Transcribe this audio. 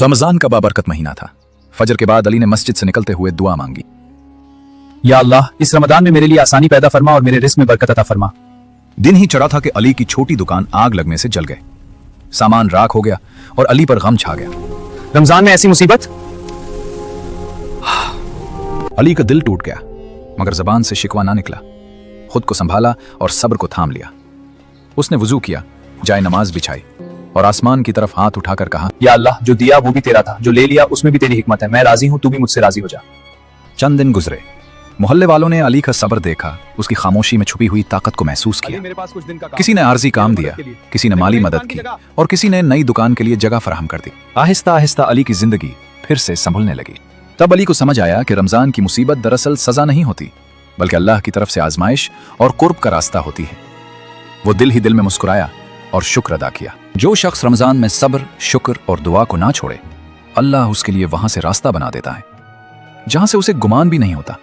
रमजान का बाबरकत महीना था। फजर के बाद अली ने मस्जिद से निकलते हुए दुआ मांगी। या अल्लाह, इस रमजान में मेरे लिए आसानी पैदा फरमा और मेरे रिस्क में बरकत अता फरमा। दिन ही चढ़ा था कि अली की छोटी दुकान आग लगने से जल गए। सामान राख हो गया और अली पर गम छा गया। रमजान में ऐसी मुसीबत। अली का दिल टूट गया, मगर जबान से शिकवा ना निकला। खुद को संभाला और सब्र को थाम लिया। उसने वुजू किया, जाए नमाज बिछाई और आसमान की तरफ हाथ उठाकर कहा, या अल्लाह, जो दिया वो भी तेरा था, जो ले लिया उसमें भी तेरी हिकमत है। मैं राजी हूं, तू भी मुझसे राजी हो जा। चंद दिन गुजरे। मोहल्ले वालों ने अली का सब्र देखा, उसकी खामोशी में छुपी हुई ताकत को महसूस किया। किसी ने आर्जी काम दिया, किसी ने माली मदद की और किसी ने नई दुकान के लिए जगह फराहम कर दी। आहिस्ता आहिस्ता अली की जिंदगी फिर से संभलने लगी। तब अली को समझ आया कि रमजान की मुसीबत दरअसल सजा नहीं होती, बल्कि अल्लाह की तरफ से आजमाइश और कुर्ब का रास्ता होती है। वो दिल ही दिल में मुस्कुराया और शुक्र अदा किया। जो शख्स रमजान में सब्र, शुक्र और दुआ को ना छोड़े, अल्लाह उसके लिए वहां से रास्ता बना देता है जहां से उसे गुमान भी नहीं होता।